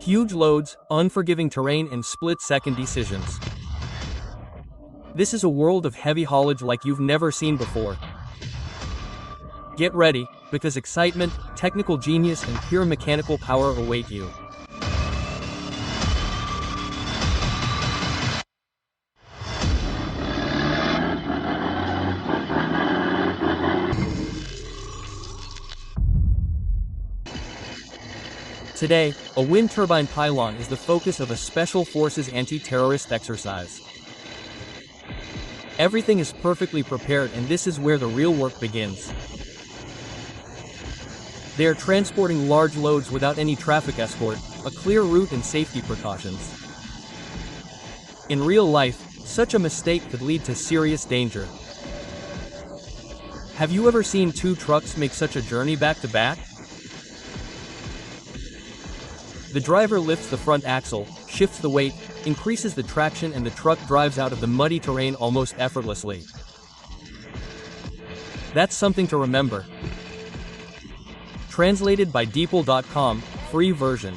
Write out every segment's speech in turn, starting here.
Huge loads, unforgiving terrain and split-second decisions. This is a world of heavy haulage like you've never seen before. Get ready, because excitement, technical genius and pure mechanical power await you. Today, a wind turbine pylon is the focus of a Special Forces anti-terrorist exercise. Everything is perfectly prepared, and this is where the real work begins. They are transporting large loads without any traffic escort, a clear route and safety precautions. In real life, such a mistake could lead to serious danger. Have you ever seen two trucks make such a journey back to back? The driver lifts the front axle, shifts the weight, increases the traction, and the truck drives out of the muddy terrain almost effortlessly. That's something to remember. Translated by DeepL.com, free version.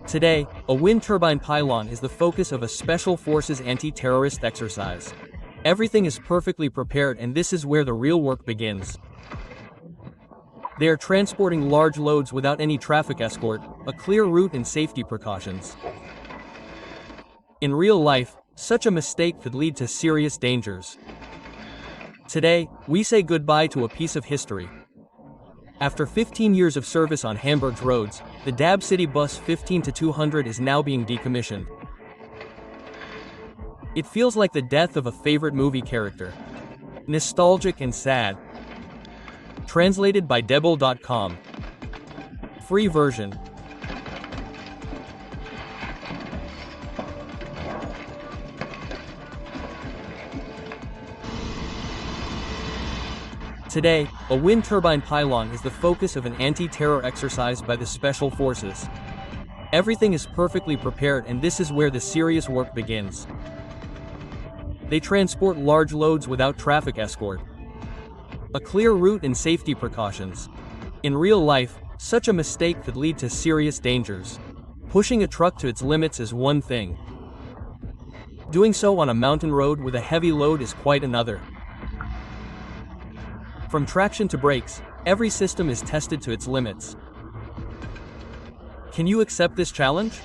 Today, a wind turbine pylon is the focus of a Special Forces anti-terrorist exercise. Everything is perfectly prepared, and this is where the real work begins. They are transporting large loads without any traffic escort, a clear route and safety precautions. In real life, such a mistake could lead to serious dangers. Today, we say goodbye to a piece of history. After 15 years of service on Hamburg's roads, the DAB City Bus 15-200 is now being decommissioned. It feels like the death of a favorite movie character. Nostalgic and sad. Translated by DeepL.com. Free version. Today, a wind turbine pylon is the focus of an anti-terror exercise by the Special Forces. Everything is perfectly prepared, and this is where the serious work begins. They transport large loads without traffic escort, a clear route and safety precautions. In real life, such a mistake could lead to serious dangers. Pushing a truck to its limits is one thing. Doing so on a mountain road with a heavy load is quite another. From traction to brakes, every system is tested to its limits. Can you accept this challenge?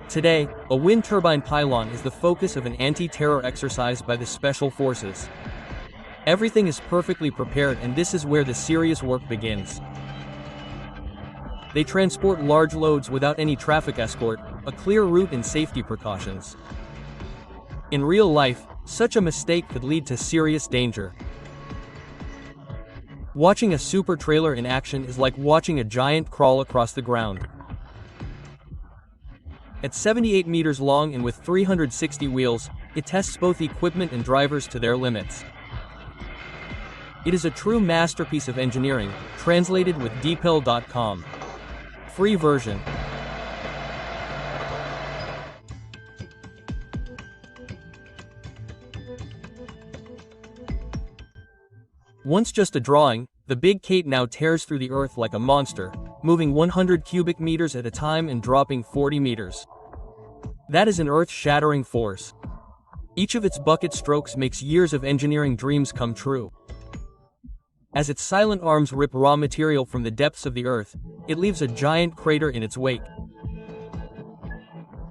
Today, a wind turbine pylon is the focus of an anti-terror exercise by the Special Forces. Everything is perfectly prepared, and this is where the serious work begins. They transport large loads without any traffic escort, a clear route and safety precautions. In real life, such a mistake could lead to serious danger. Watching a super trailer in action is like watching a giant crawl across the ground. At 78 meters long and with 360 wheels, it tests both equipment and drivers to their limits. It is a true masterpiece of engineering, translated with DeepL.com. Free version. Once just a drawing, the Big Kate now tears through the earth like a monster, moving 100 cubic meters at a time and dropping 40 meters. That is an earth-shattering force. Each of its bucket strokes makes years of engineering dreams come true. As its silent arms rip raw material from the depths of the earth, it leaves a giant crater in its wake.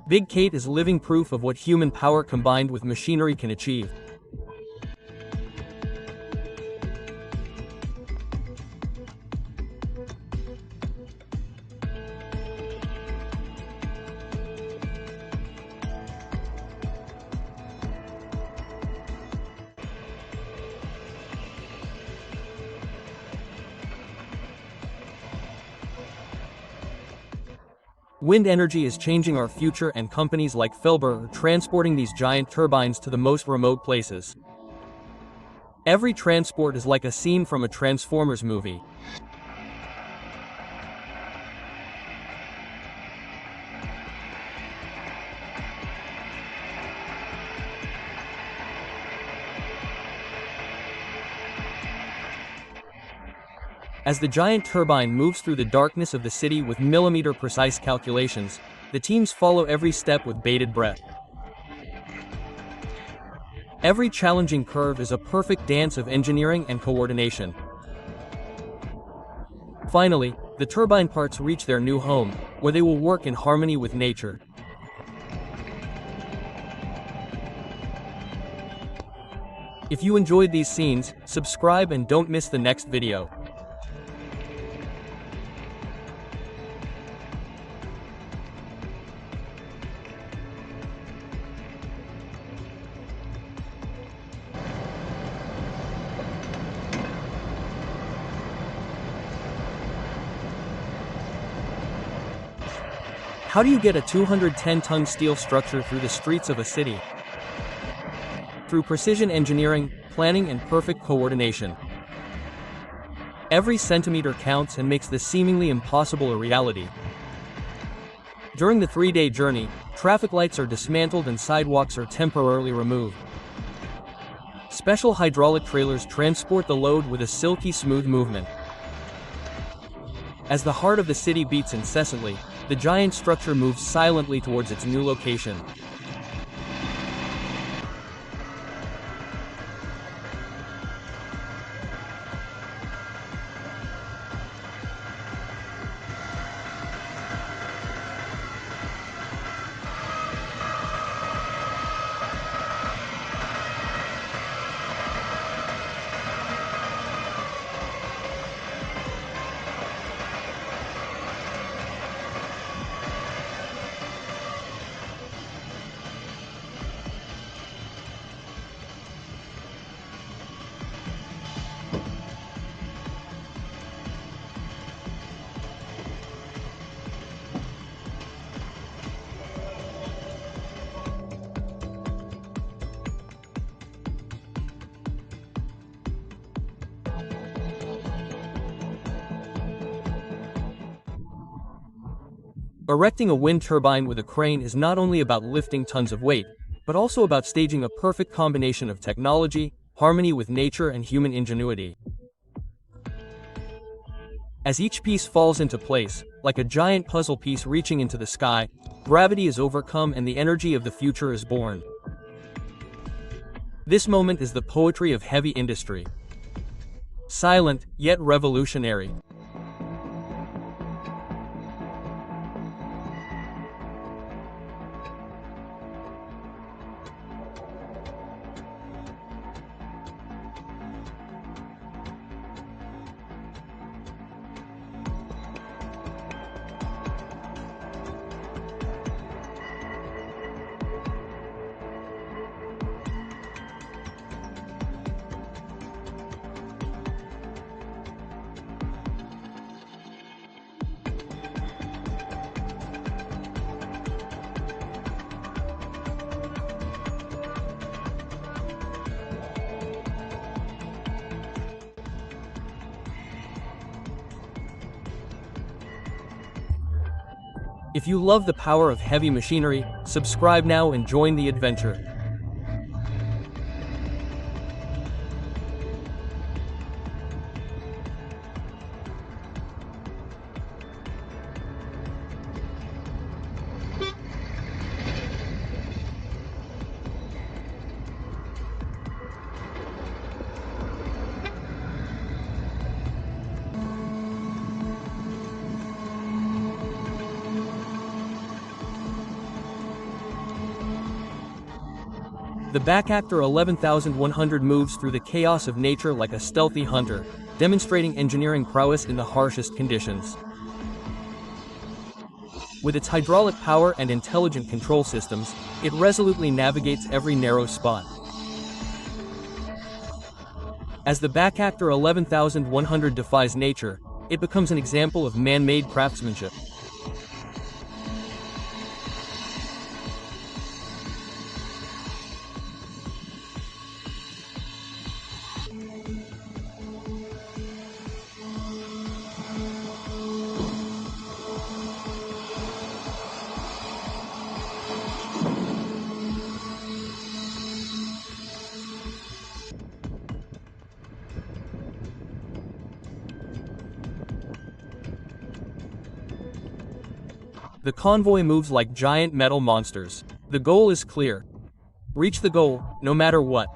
Big Kate is living proof of what human power combined with machinery can achieve. Wind energy is changing our future, and companies like Felber are transporting these giant turbines to the most remote places. Every transport is like a scene from a Transformers movie. As the giant turbine moves through the darkness of the city with millimeter-precise calculations, the teams follow every step with bated breath. Every challenging curve is a perfect dance of engineering and coordination. Finally, the turbine parts reach their new home, where they will work in harmony with nature. If you enjoyed these scenes, subscribe and don't miss the next video. How do you get a 210-ton steel structure through the streets of a city? Through precision engineering, planning, and perfect coordination. Every centimeter counts and makes the seemingly impossible a reality. During the 3-day journey, traffic lights are dismantled and sidewalks are temporarily removed. Special hydraulic trailers transport the load with a silky smooth movement. As the heart of the city beats incessantly, the giant structure moves silently towards its new location. Erecting a wind turbine with a crane is not only about lifting tons of weight, but also about staging a perfect combination of technology, harmony with nature, and human ingenuity. As each piece falls into place, like a giant puzzle piece reaching into the sky, gravity is overcome and the energy of the future is born. This moment is the poetry of heavy industry. Silent, yet revolutionary. If you love the power of heavy machinery, subscribe now and join the adventure. The back actor 11,100 moves through the chaos of nature like a stealthy hunter, demonstrating engineering prowess in the harshest conditions. With its hydraulic power and intelligent control systems, it resolutely navigates every narrow spot. As the back actor 11,100 defies nature, it becomes an example of man-made craftsmanship. The convoy moves like giant metal monsters. The goal is clear. Reach the goal, no matter what.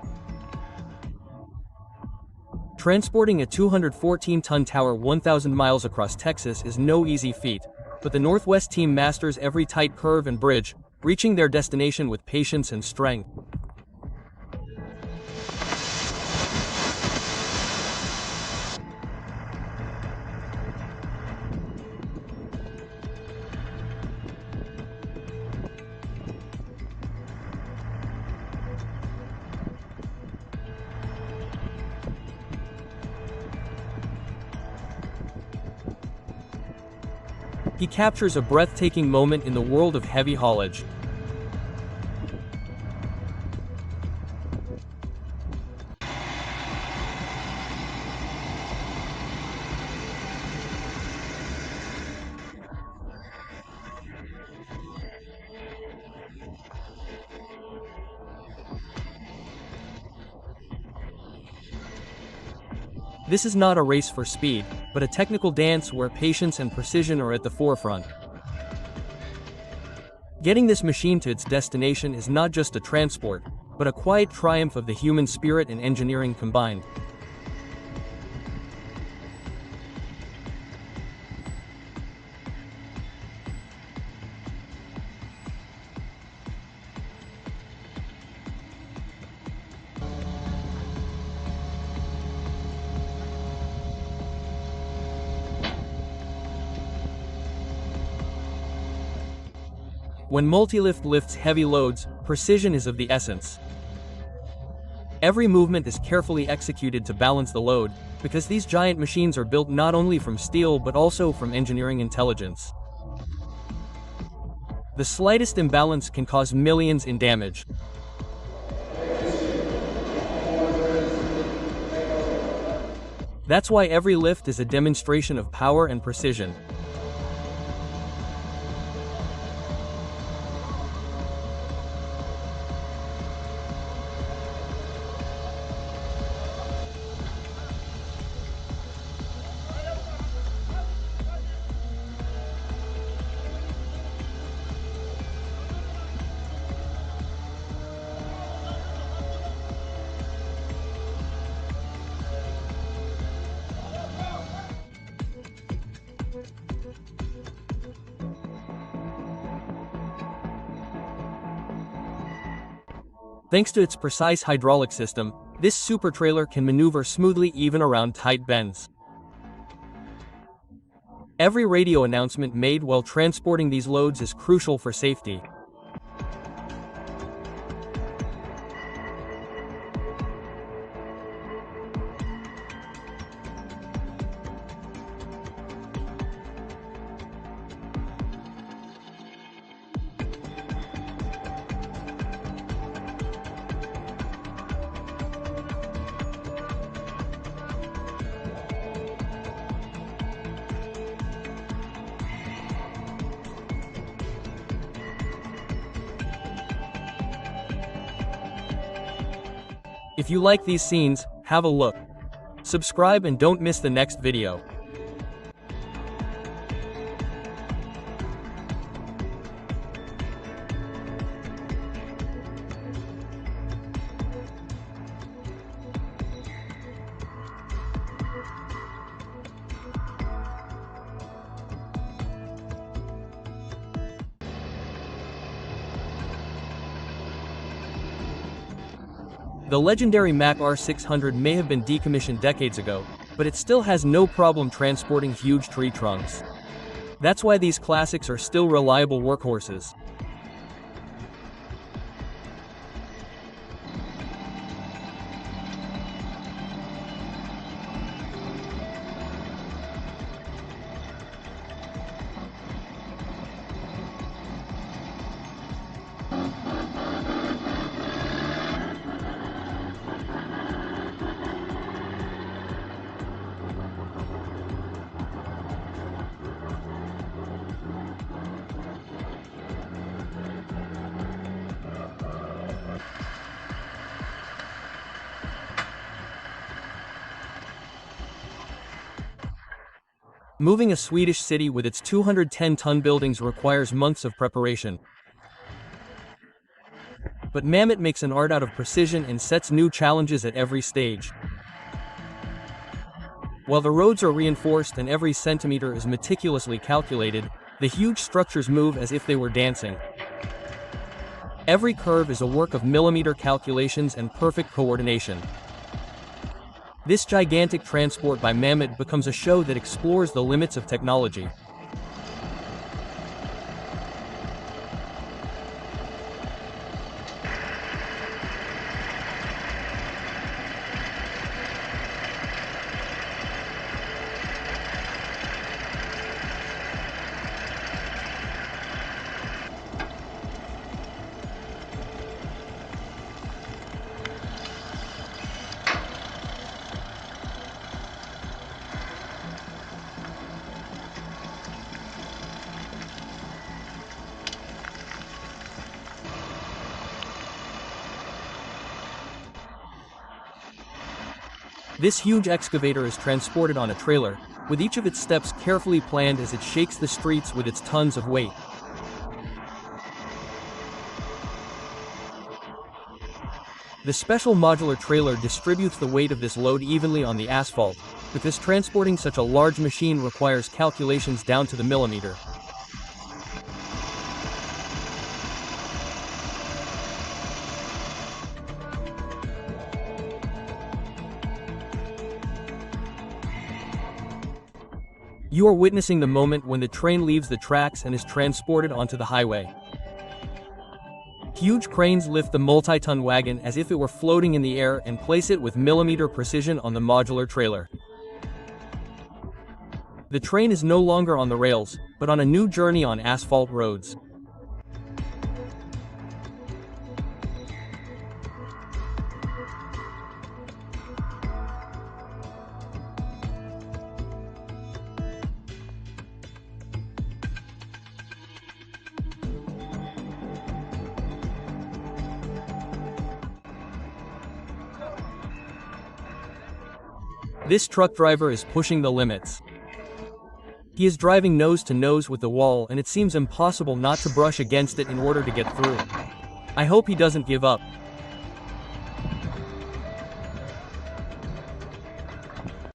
Transporting a 214-ton tower 1,000 miles across Texas is no easy feat, but the Northwest team masters every tight curve and bridge, reaching their destination with patience and strength. He captures a breathtaking moment in the world of heavy haulage. This is not a race for speed, but a technical dance where patience and precision are at the forefront. Getting this machine to its destination is not just a transport, but a quiet triumph of the human spirit and engineering combined. When multi-lift lifts heavy loads, precision is of the essence. Every movement is carefully executed to balance the load, because these giant machines are built not only from steel but also from engineering intelligence. The slightest imbalance can cause millions in damage. That's why every lift is a demonstration of power and precision. Thanks to its precise hydraulic system, this super trailer can maneuver smoothly even around tight bends. Every radio announcement made while transporting these loads is crucial for safety. If you like these scenes, have a look. Subscribe and don't miss the next video. The legendary Mack R600 may have been decommissioned decades ago, but it still has no problem transporting huge tree trunks. That's why these classics are still reliable workhorses. Moving a Swedish city with its 210-ton buildings requires months of preparation. But Mammoth makes an art out of precision and sets new challenges at every stage. While the roads are reinforced and every centimeter is meticulously calculated, the huge structures move as if they were dancing. Every curve is a work of millimeter calculations and perfect coordination. This gigantic transport by Mammoth becomes a show that explores the limits of technology. This huge excavator is transported on a trailer, with each of its steps carefully planned as it shakes the streets with its tons of weight. The special modular trailer distributes the weight of this load evenly on the asphalt, because transporting such a large machine requires calculations down to the millimeter. You are witnessing the moment when the train leaves the tracks and is transported onto the highway. Huge cranes lift the multi-ton wagon as if it were floating in the air and place it with millimeter precision on the modular trailer. The train is no longer on the rails, but on a new journey on asphalt roads. This truck driver is pushing the limits. He is driving nose to nose with the wall, and it seems impossible not to brush against it in order to get through. I hope he doesn't give up.